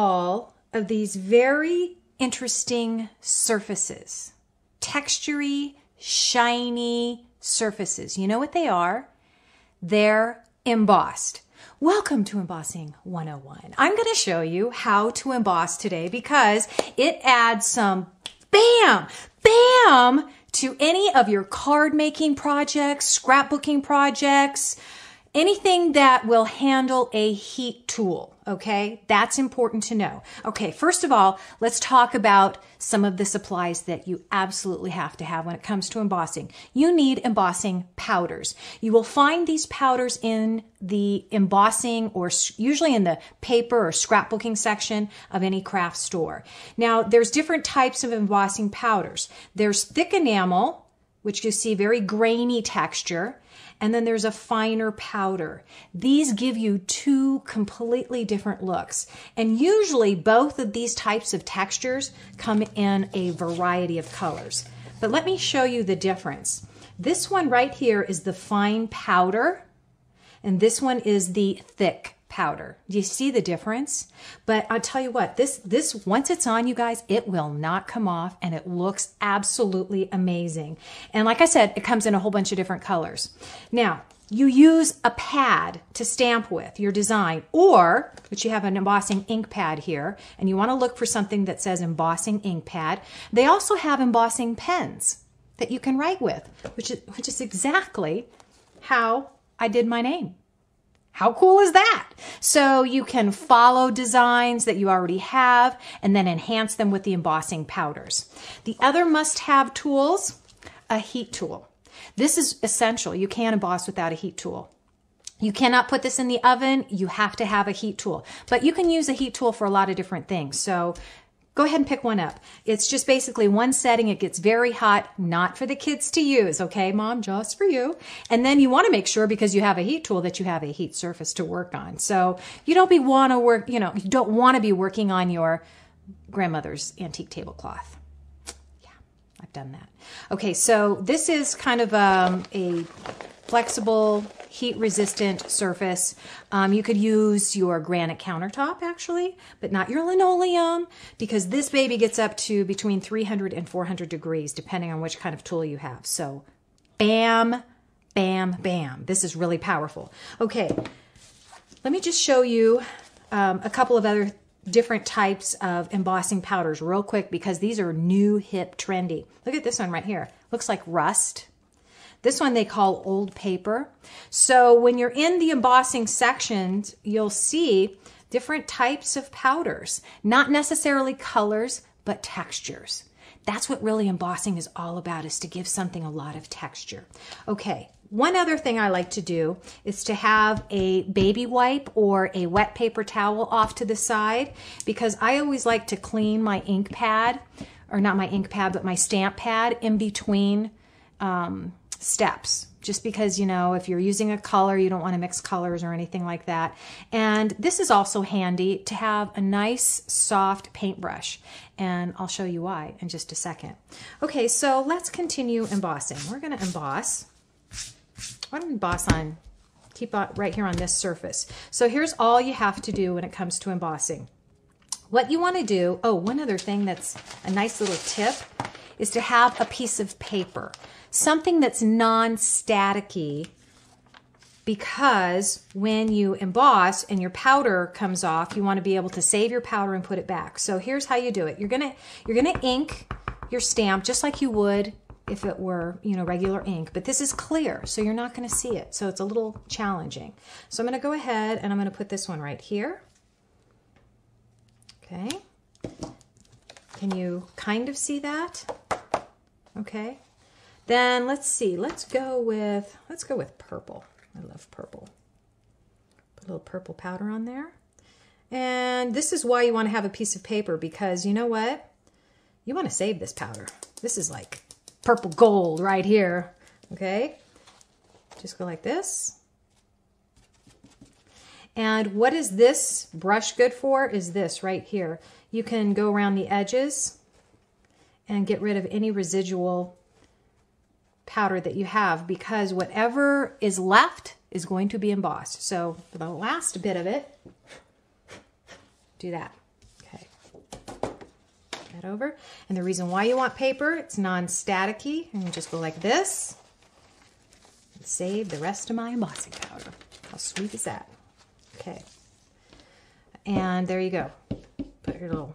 all of these very interesting surfaces, textury, shiny surfaces. You know what they are? They're embossed. Welcome to Embossing 101. I'm going to show you how to emboss today because it adds some bam to any of your card making projects, scrapbooking projects, anything that will handle a heat tool. Okay, that's important to know. Okay, first of all, let's talk about some of the supplies that you absolutely have to have when it comes to embossing. You need embossing powders. You will find these powders in the embossing or usually in the paper or scrapbooking section of any craft store. Now, there's different types of embossing powders. There's thick enamel, which you see very grainy texture. And then there's a finer powder. These give you two completely different looks. And usually both of these types of textures come in a variety of colors. But let me show you the difference. This one right here is the fine powder, and this one is the thick powder. Do you see the difference? But I'll tell you what, this once it's on, you guys, it will not come off, and it looks absolutely amazing. And like I said, it comes in a whole bunch of different colors. Now, you use a pad to stamp with your design, or, which you have an embossing ink pad here, and you want to look for something that says embossing ink pad. They also have embossing pens that you can write with, which is exactly how I did my name. How cool is that? So you can follow designs that you already have and then enhance them with the embossing powders. The other must-have tools, a heat tool. This is essential. You can't emboss without a heat tool. You cannot put this in the oven. You have to have a heat tool. But you can use a heat tool for a lot of different things. So go ahead and pick one up. It's just basically one setting. It gets very hot, not for the kids to use, okay, Mom, just for you. And then you want to make sure, because you have a heat tool, that you have a heat surface to work on. So you don't want to be working on your grandmother's antique tablecloth. Yeah, I've done that. Okay, so this is kind of a flexible, heat-resistant surface. You could use your granite countertop, actually, but not your linoleum, because this baby gets up to between 300 and 400 degrees, depending on which kind of tool you have. So, bam, bam, bam. This is really powerful. Okay, let me just show you a couple of other different types of embossing powders real quick, because these are new, hip, trendy. Look at this one right here. Looks like rust. This one they call old paper. So when you're in the embossing sections, you'll see different types of powders, not necessarily colors, but textures. That's what really embossing is all about, is to give something a lot of texture. Okay, one other thing I like to do is to have a baby wipe or a wet paper towel off to the side, because I always like to clean my ink pad, or not my ink pad, but my stamp pad in between steps, just because, you know, if you're using a color, you don't want to mix colors or anything like that. And this is also handy to have a nice soft paintbrush, and I'll show you why in just a second. Okay, so let's continue embossing. We're going to emboss. I'm going to emboss keep on right here on this surface. So here's all you have to do when it comes to embossing. What you want to do, oh, one other thing that's a nice little tip, is to have a piece of paper, something that's non-staticky, because when you emboss and your powder comes off, you want to be able to save your powder and put it back. So here's how you do it. You're gonna ink your stamp just like you would if it were, you know, regular ink, but this is clear, so you're not going to see it. So it's a little challenging. So I'm going to go ahead and I'm going to put this one right here. Okay. Can you kind of see that? Okay. Then let's see. Let's go with purple. I love purple. Put a little purple powder on there. And this is why you want to have a piece of paper, because you know what? You want to save this powder. This is like purple gold right here. Okay? Just go like this. And what is this brush good for? Is this right here. You can go around the edges and get rid of any residual powder that you have, because whatever is left is going to be embossed. So for the last bit of it, do that. that over. And the reason why you want paper, it's non-staticky. And you just go like this. And save the rest of my embossing powder. How sweet is that? Okay. And there you go. Put your little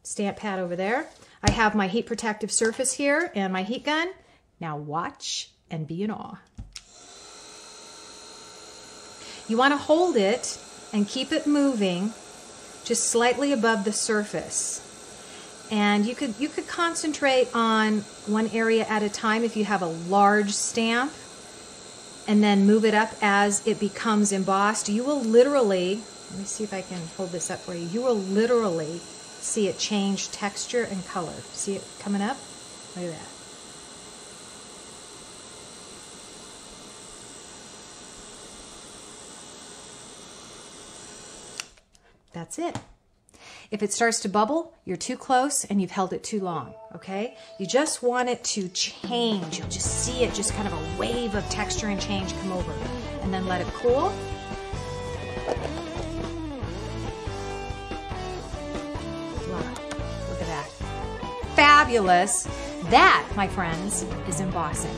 stamp pad over there. I have my heat protective surface here and my heat gun. Now watch and be in awe. You want to hold it and keep it moving just slightly above the surface. And you could concentrate on one area at a time if you have a large stamp, and then move it up as it becomes embossed. You will literally, let me see if I can hold this up for you. You will literally see it change texture and color. See it coming up? Look at that. That's it. If it starts to bubble, you're too close and you've held it too long, okay? You just want it to change. You'll just see it, just kind of a wave of texture and change come over. And then let it cool. Look at that. Fabulous. That, my friends, is embossing.